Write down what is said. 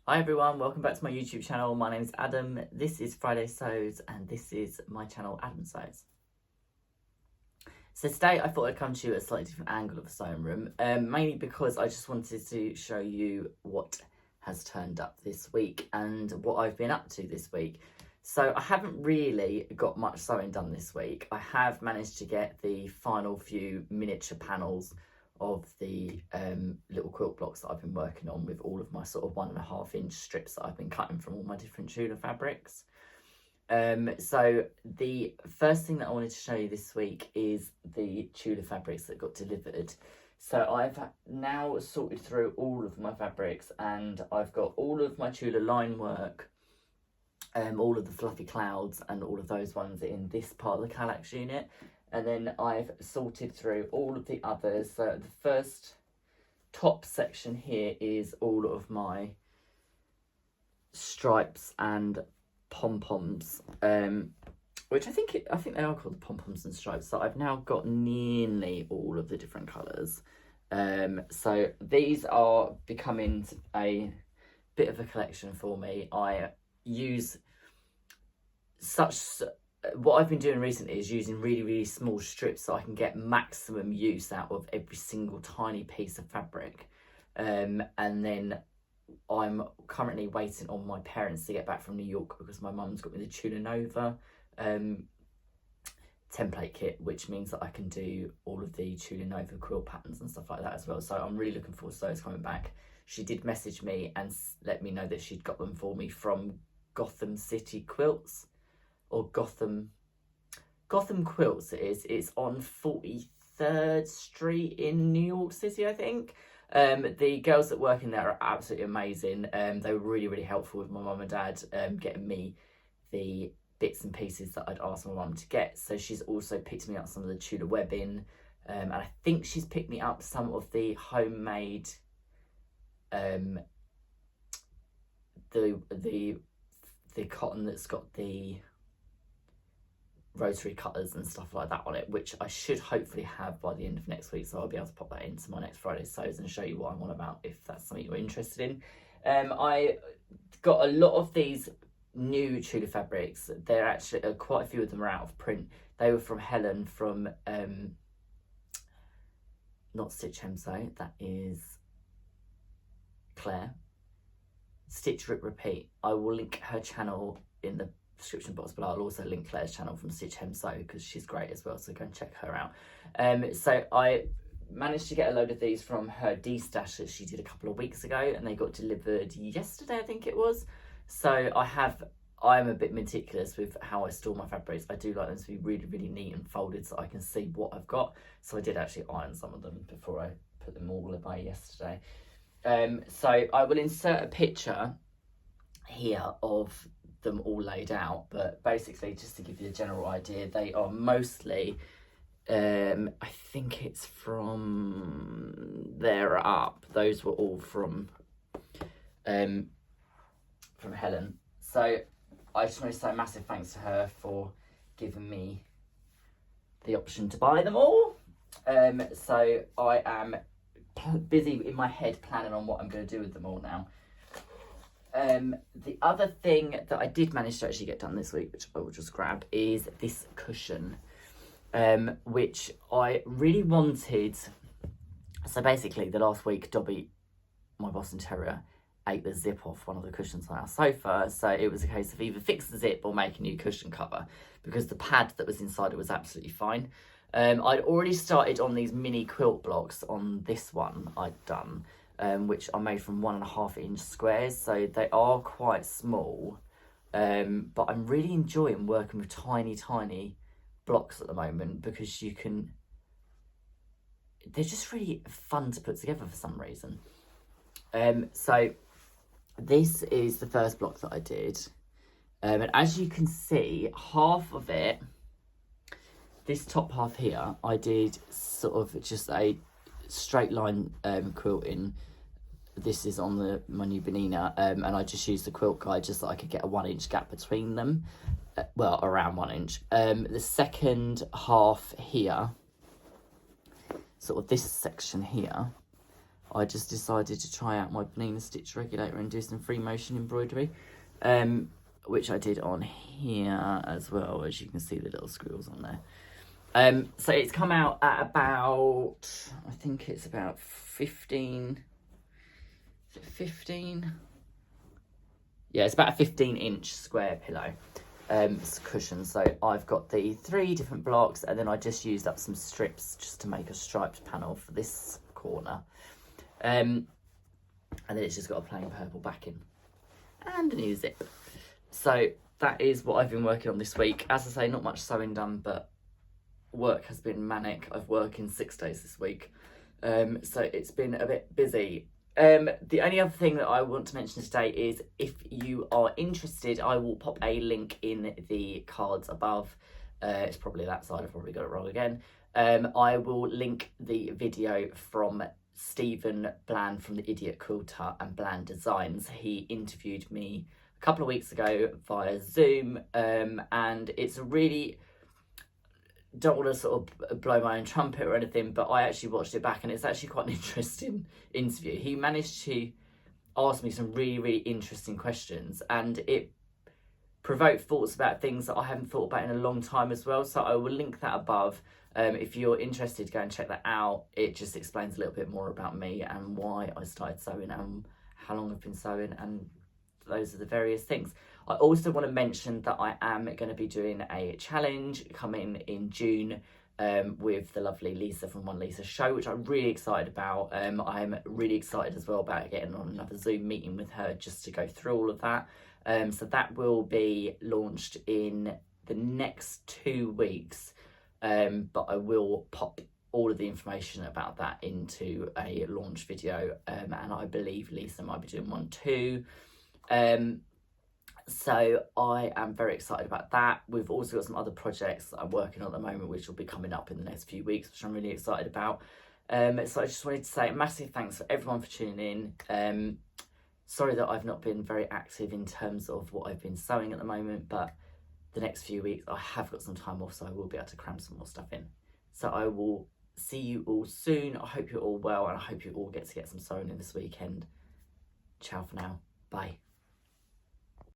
Hi everyone, welcome back to my YouTube channel. My name is Adam, this is Friday Sews, and this is my channel Adam Sews. So today I thought I'd come to you at a slightly different angle of a sewing room, mainly because I just wanted to show you what has turned up this week and what I've been up to this week. So I haven't really got much sewing done this week. I have managed to get the final few miniature panels of the little quilt blocks that I've been working on with all of my sort of 1.5 inch strips that I've been cutting from all my different Tula fabrics. So the first thing that I wanted to show you this week is the Tula fabrics that got delivered. So I've now sorted through all of my fabrics and I've got all of my Tula line work, all of the fluffy clouds and all of those ones in this part of the Kallax unit. And then I've sorted through all of the others. So the first top section here is all of my stripes and pom-poms, which I think they are called the pom-poms and stripes. So I've now got nearly all of the different colours. So these are becoming a bit of a collection for me. I use what I've been doing recently is using really small strips so I can get maximum use out of every single tiny piece of fabric. And then I'm currently waiting on my parents to get back from New York because my mum's got me the Tula Nova template kit, which means that I can do all of the Tula Nova quilt patterns and stuff like that as well. So I'm really looking forward to those coming back. She did message me and let me know that she'd got them for me from Gotham Quilts, or Gotham Quilts it is. It's on 43rd Street in New York City, I think. The girls that work in there are absolutely amazing. They were really helpful with my mum and dad getting me the bits and pieces that I'd asked my mum to get. So she's also picked me up some of the Tula webbing, and I think she's picked me up some of the homemade the cotton that's got the rotary cutters and stuff like that on it, which I should hopefully have by the end of next week. So I'll be able to pop that into my next Friday Sews and show you what I'm on about if that's something you're interested in. I got a lot of these new Tula fabrics. They're actually quite a few of them are out of print. They were from Helen from not Stitch Hem Sew, that is Claire. Stitch Rip Repeat. I will link her channel in the description box, but I'll also link Claire's channel from Stitch Hem Sew because she's great as well, so go and check her out. So I managed to get a load of these from her D-stash that she did a couple of weeks ago, and they got delivered yesterday, I think it was. So I'm a bit meticulous with how I store my fabrics. I do like them to be really neat and folded so I can see what I've got. So I did actually iron some of them before I put them all away yesterday. So I will insert a picture here of them all laid out, but basically just to give you a general idea, they are mostly I think it's from there up. Those were all from Helen. So I just want to say a massive thanks to her for giving me the option to buy them all. So I am busy in my head planning on what I'm going to do with them all now. The other thing that I did manage to actually get done this week, which I will just grab, is this cushion, which I really wanted. So basically the last week Dobby, my Boston Terrier, ate the zip off one of the cushions on our sofa, so it was a case of either fix the zip or make a new cushion cover because the pad that was inside it was absolutely fine. I'd already started on these mini quilt blocks on this one I'd done, which are made from 1.5 inch squares, so they are quite small, but I'm really enjoying working with tiny blocks at the moment because they're just really fun to put together for some reason. So this is the first block that I did, and as you can see, half of it, this top half here, I did sort of just a straight line quilting. This is on my new Benina, and I just used the quilt guide just so I could get a 1 inch gap between them, well, around 1 inch. The second half here, sort of this section here, I just decided to try out my Panina stitch regulator and do some free motion embroidery, which I did on here as well, as you can see the little squirrels on there. So it's come out at about, I think it's about 15, is it 15? Yeah, it's about a 15-inch square pillow cushion. So I've got the 3 different blocks, and then I just used up some strips just to make a striped panel for this corner. And then it's just got a plain purple backing and a new zip. So that is what I've been working on this week. As I say, not much sewing done, but work has been manic. I've worked in 6 days this week, so it's been a bit busy. The only other thing that I want to mention today is, if you are interested, I will pop a link in the cards above. It's probably that side, I've probably got it wrong again. I will link the video from Stephen Bland from the Idiot Quilter and Bland Designs. He interviewed me a couple of weeks ago via Zoom, and it's a really, don't want to sort of blow my own trumpet or anything, but I actually watched it back and it's actually quite an interesting interview. He managed to ask me some really, really interesting questions, and it provoked thoughts about things that I haven't thought about in a long time as well. So I will link that above. If you're interested, go and check that out. It just explains a little bit more about me and why I started sewing and how long I've been sewing, and those are the various things. I also want to mention that I am going to be doing a challenge coming in June with the lovely Lisa from One Lisa Show, which I'm really excited about. I'm really excited as well about getting on another Zoom meeting with her just to go through all of that. So that will be launched in the next 2 weeks, but I will pop all of the information about that into a launch video, and I believe Lisa might be doing one too. So I am very excited about that. We've also got some other projects that I'm working on at the moment, which will be coming up in the next few weeks, which I'm really excited about. So I just wanted to say a massive thanks for everyone for tuning in. Sorry that I've not been very active in terms of what I've been sewing at the moment, but the next few weeks I have got some time off, so I will be able to cram some more stuff in. So I will see you all soon. I hope you're all well, and I hope you all get to get some sewing in this weekend. Ciao for now. Bye.